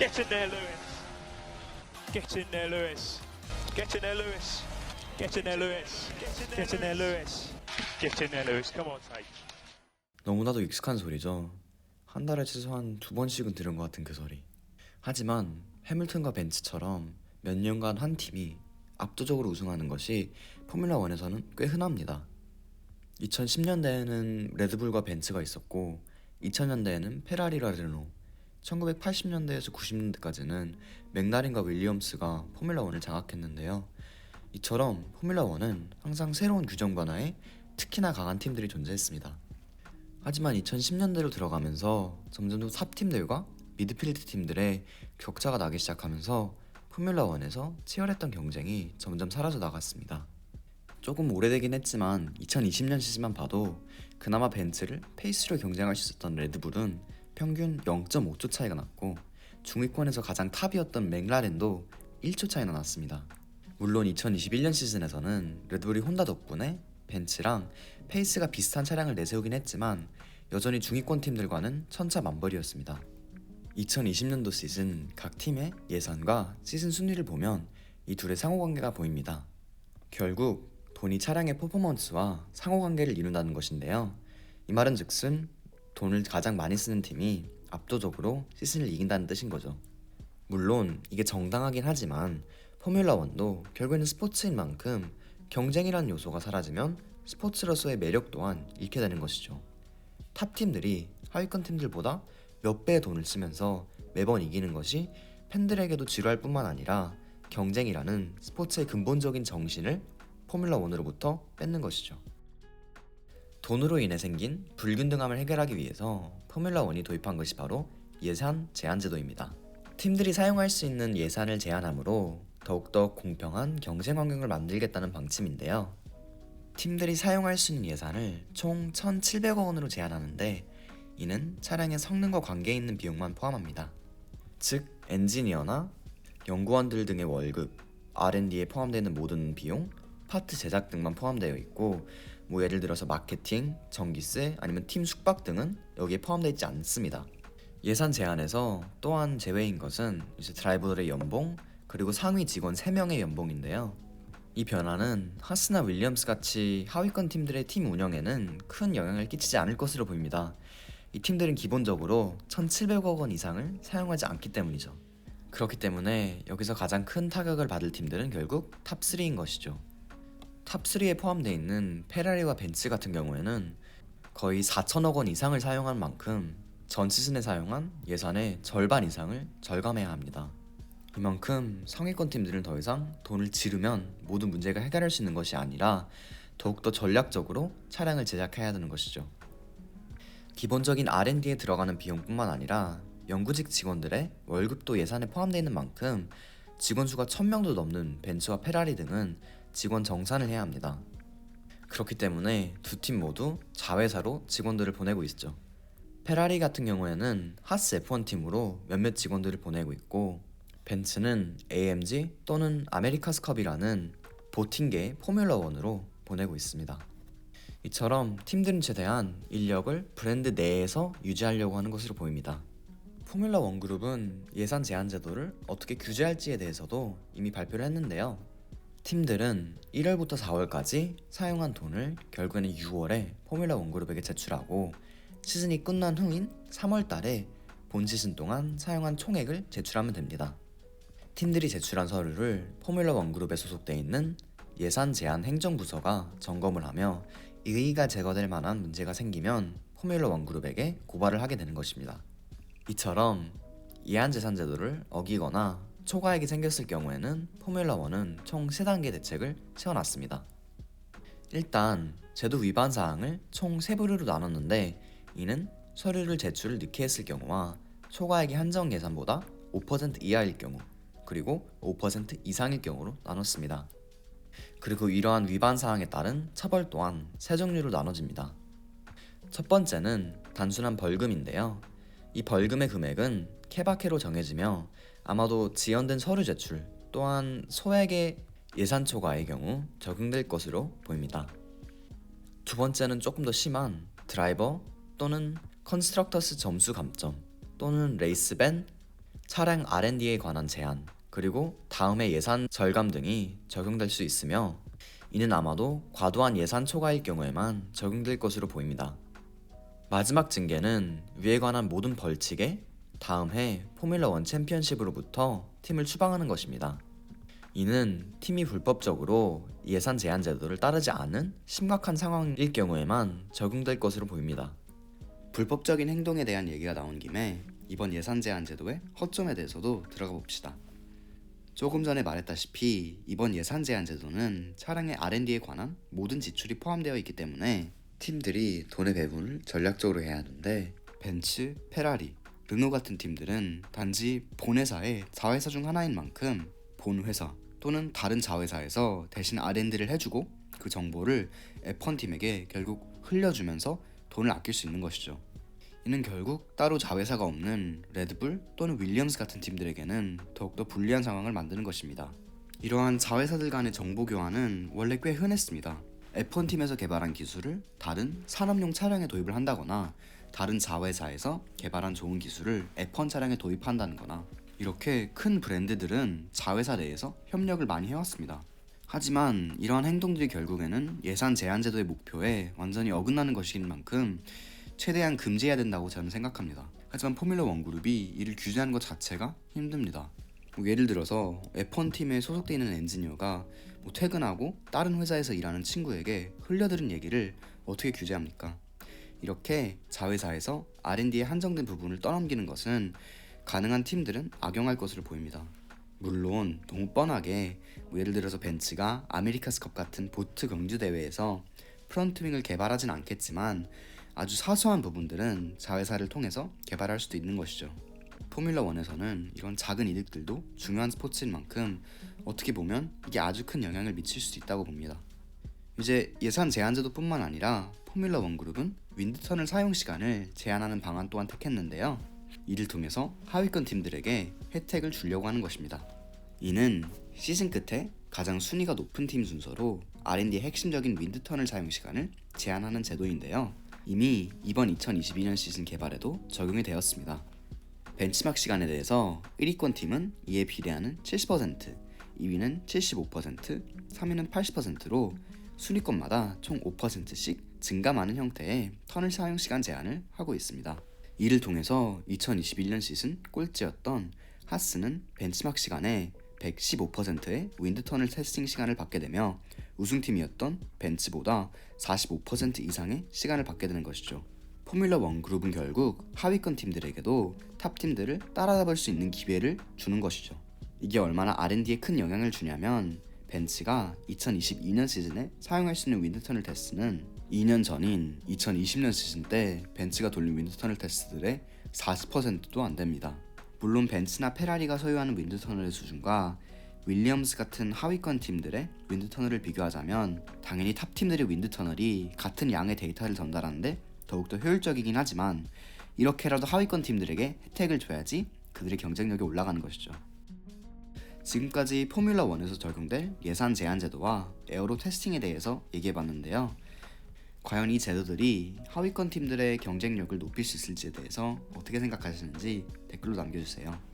Get in there, Lewis. Get in there, Lewis. Get in there, Lewis. Get in there, Lewis. Get in there, Lewis. Get in there, Lewis. Come on, take. 너무나도 익숙한 소리죠. 한 달에 최소한 2번씩은 들은 것 같은 그 소리. 하지만 해밀턴과 벤츠처럼 몇 년간 한 팀이 압도적으로 우승하는 것이 포뮬라1에서는 꽤 흔합니다. 2010년대에는 레드불과 벤츠가 있었고 2000년대에는 페라리와 르노, 1980년대에서 90년대까지는 맥라렌과 윌리엄스가 포뮬라1을 장악했는데요. 이처럼 포뮬라1은 항상 새로운 규정 변화에 특히나 강한 팀들이 존재했습니다. 하지만 2010년대로 들어가면서 점점 더 탑팀들과 미드필드 팀들의 격차가 나기 시작하면서 포뮬라1에서 치열했던 경쟁이 점점 사라져 나갔습니다. 조금 오래되긴 했지만 2020년 시즌만 봐도 그나마 벤츠를 페이스로 경쟁할 수 있었던 레드불은 평균 0.5초 차이가 났고 중위권에서 가장 탑이었던 맥라렌도 1초 차이나 났습니다. 물론 2021년 시즌에서는 레드불이 혼다 덕분에 벤츠랑 페이스가 비슷한 차량을 내세우긴 했지만 여전히 중위권 팀들과는 천차만별이었습니다. 2020년도 시즌 각 팀의 예산과 시즌 순위를 보면 이 둘의 상호관계가 보입니다. 결국 돈이 차량의 퍼포먼스와 상호관계를 이룬다는 것인데요. 이 말은 즉슨 돈을 가장 많이 쓰는 팀이 압도적으로 시즌을 이긴다는 뜻인 거죠. 물론 이게 정당하긴 하지만 포뮬라1도 결국에는 스포츠인 만큼 경쟁이라는 요소가 사라지면 스포츠로서의 매력 또한 잃게 되는 것이죠. 탑팀들이 하위권 팀들보다 몇 배의 돈을 쓰면서 매번 이기는 것이 팬들에게도 지루할 뿐만 아니라 경쟁이라는 스포츠의 근본적인 정신을 포뮬라1으로부터 뺏는 것이죠. 돈으로 인해 생긴 불균등함을 해결하기 위해서 포뮬라1이 도입한 것이 바로 예산 제한 제도입니다. 팀들이 사용할 수 있는 예산을 제한함으로 더욱더 공평한 경쟁 환경을 만들겠다는 방침인데요. 팀들이 사용할 수 있는 예산을 총 1,700억 원으로 제한하는데 이는 차량의 성능과 관계 있는 비용만 포함합니다. 즉 엔지니어나 연구원들 등의 월급, R&D에 포함되는 모든 비용, 파트 제작 등만 포함되어 있고 예를 들어서 마케팅, 전기세 아니면 팀 숙박 등은 여기에 포함되어 있지 않습니다. 예산 제한에서 또한 제외인 것은 이제 드라이버들의 연봉 그리고 상위 직원 3명의 연봉인데요. 이 변화는 하스나 윌리엄스 같이 하위권 팀들의 팀 운영에는 큰 영향을 끼치지 않을 것으로 보입니다. 이 팀들은 기본적으로 1,700억 원 이상을 사용하지 않기 때문이죠. 그렇기 때문에 여기서 가장 큰 타격을 받을 팀들은 결국 탑3인 것이죠. 탑3에 포함되어 있는 페라리와 벤츠 같은 경우에는 거의 4천억 원 이상을 사용한 만큼 전 시즌에 사용한 예산의 절반 이상을 절감해야 합니다. 이만큼 상위권 팀들은 더 이상 돈을 지르면 모든 문제가 해결할 수 있는 것이 아니라 더욱더 전략적으로 차량을 제작해야 되는 것이죠. 기본적인 R&D에 들어가는 비용뿐만 아니라 연구직 직원들의 월급도 예산에 포함되어 있는 만큼 직원 수가 1,000명도 넘는 벤츠와 페라리 등은 직원 정산을 해야 합니다. 그렇기 때문에 두 팀 모두 자회사로 직원들을 보내고 있죠. 페라리 같은 경우에는 하스 F1 팀으로 몇몇 직원들을 보내고 있고 벤츠는 AMG 또는 아메리카스컵이라는 보팅계 포뮬러1으로 보내고 있습니다. 이처럼 팀들은 최대한 인력을 브랜드 내에서 유지하려고 하는 것으로 보입니다. 포뮬러1 그룹은 예산 제한 제도를 어떻게 규제할지에 대해서도 이미 발표를 했는데요. 팀들은 1월부터 4월까지 사용한 돈을 결국에는 6월에 포뮬러1 그룹에게 제출하고 시즌이 끝난 후인 3월 달에 본 시즌 동안 사용한 총액을 제출하면 됩니다. 팀들이 제출한 서류를 포뮬러1 그룹에 소속되어 있는 예산 제한 행정부서가 점검을 하며 이의가 제거될 만한 문제가 생기면 포뮬러1 그룹에게 고발을 하게 되는 것입니다. 이처럼 예한제산 제도를 어기거나 초과액이 생겼을 경우에는 포뮬러1은 총 3단계 대책을 세워놨습니다. 일단 제도 위반 사항을 총 3부류로 나눴는데 이는 서류를 제출을 늦게 했을 경우와 초과액이 한정 예산보다 5% 이하일 경우 그리고 5% 이상일 경우로 나눴습니다. 그리고 이러한 위반 사항에 따른 처벌 또한 3종류로 나눠집니다. 첫 번째는 단순한 벌금인데요. 이 벌금의 금액은 케바케로 정해지며 아마도 지연된 서류 제출 또한 소액의 예산 초과의 경우 적용될 것으로 보입니다. 두 번째는 조금 더 심한 드라이버 또는 컨스트럭터스 점수 감점 또는 레이스밴 차량 R&D에 관한 제한, 그리고 다음해 예산 절감 등이 적용될 수 있으며 이는 아마도 과도한 예산 초과일 경우에만 적용될 것으로 보입니다. 마지막 징계는 위에 관한 모든 벌칙에 다음 해 포뮬러1 챔피언십으로부터 팀을 추방하는 것입니다. 이는 팀이 불법적으로 예산 제한 제도를 따르지 않은 심각한 상황일 경우에만 적용될 것으로 보입니다. 불법적인 행동에 대한 얘기가 나온 김에 이번 예산 제한 제도의 허점에 대해서도 들어가 봅시다. 조금 전에 말했다시피 이번 예산 제한 제도는 차량의 R&D에 관한 모든 지출이 포함되어 있기 때문에 팀들이 돈의 배분을 전략적으로 해야 하는데 벤츠, 페라리, 르노 같은 팀들은 단지 본회사의 자회사 중 하나인 만큼 본회사 또는 다른 자회사에서 대신 R&D를 해주고 그 정보를 F1 팀에게 결국 흘려주면서 돈을 아낄 수 있는 것이죠. 이는 결국 따로 자회사가 없는 레드불 또는 윌리엄스 같은 팀들에게는 더욱더 불리한 상황을 만드는 것입니다. 이러한 자회사들 간의 정보 교환은 원래 꽤 흔했습니다. F1 팀에서 개발한 기술을 다른 산업용 차량에 도입을 한다거나 다른 자회사에서 개발한 좋은 기술을 F1 차량에 도입한다는 거나 이렇게 큰 브랜드들은 자회사 내에서 협력을 많이 해왔습니다. 하지만 이러한 행동들이 결국에는 예산 제한 제도의 목표에 완전히 어긋나는 것인 만큼 최대한 금지해야 된다고 저는 생각합니다. 하지만 포뮬러1 그룹이 이를 규제하는 것 자체가 힘듭니다. 예를 들어서 F1 팀에 소속되어 있는 엔지니어가 퇴근하고 다른 회사에서 일하는 친구에게 흘려들은 얘기를 어떻게 규제합니까? 이렇게 자회사에서 R&D에 한정된 부분을 떠넘기는 것은 가능한 팀들은 악용할 것으로 보입니다. 물론 너무 뻔하게 예를 들어서 벤츠가 아메리카스컵 같은 보트 경주 대회에서 프론트윙을 개발하진 않겠지만 아주 사소한 부분들은 자회사를 통해서 개발할 수도 있는 것이죠. 포뮬러1에서는 이런 작은 이득들도 중요한 스포츠인 만큼 어떻게 보면 이게 아주 큰 영향을 미칠 수 있다고 봅니다. 이제 예산 제한 제도뿐만 아니라 포뮬러1 그룹은 윈드터널 사용 시간을 제한하는 방안 또한 택했는데요. 이를 통해서 하위권 팀들에게 혜택을 주려고 하는 것입니다. 이는 시즌 끝에 가장 순위가 높은 팀 순서로 R&D의 핵심적인 윈드터널 사용 시간을 제한하는 제도인데요. 이미 이번 2022년 시즌 개발에도 적용이 되었습니다. 벤치마크 시간에 대해서 1위권 팀은 이에 비례하는 70%, 2위는 75%, 3위는 80%로 순위권마다 총 5%씩 증감하는 형태의 터널 사용 시간 제한을 하고 있습니다. 이를 통해서 2021년 시즌 꼴찌였던 하스는 벤치마크 시간에 115%의 윈드 터널 테스팅 시간을 받게 되며 우승팀이었던 벤츠보다 45% 이상의 시간을 받게 되는 것이죠. 포뮬러1 그룹은 결국 하위권 팀들에게도 탑 팀들을 따라잡을 수 있는 기회를 주는 것이죠. 이게 얼마나 R&D에 큰 영향을 주냐면 벤츠가 2022년 시즌에 사용할 수 있는 윈드 터널 테스트는 2년 전인 2020년 시즌 때 벤츠가 돌린 윈드 터널 테스트들의 40%도 안 됩니다. 물론 벤츠나 페라리가 소유하는 윈드 터널의 수준과 윌리엄스 같은 하위권 팀들의 윈드 터널을 비교하자면 당연히 탑 팀들의 윈드 터널이 같은 양의 데이터를 전달하는데 더욱더 효율적이긴 하지만 이렇게라도 하위권 팀들에게 혜택을 줘야지 그들의 경쟁력이 올라가는 것이죠. 지금까지 포뮬러1에서 적용될 예산 제한 제도와 에어로 테스팅에 대해서 얘기해봤는데요. 과연 이 제도들이 하위권 팀들의 경쟁력을 높일 수 있을지에 대해서 어떻게 생각하시는지 댓글로 남겨주세요.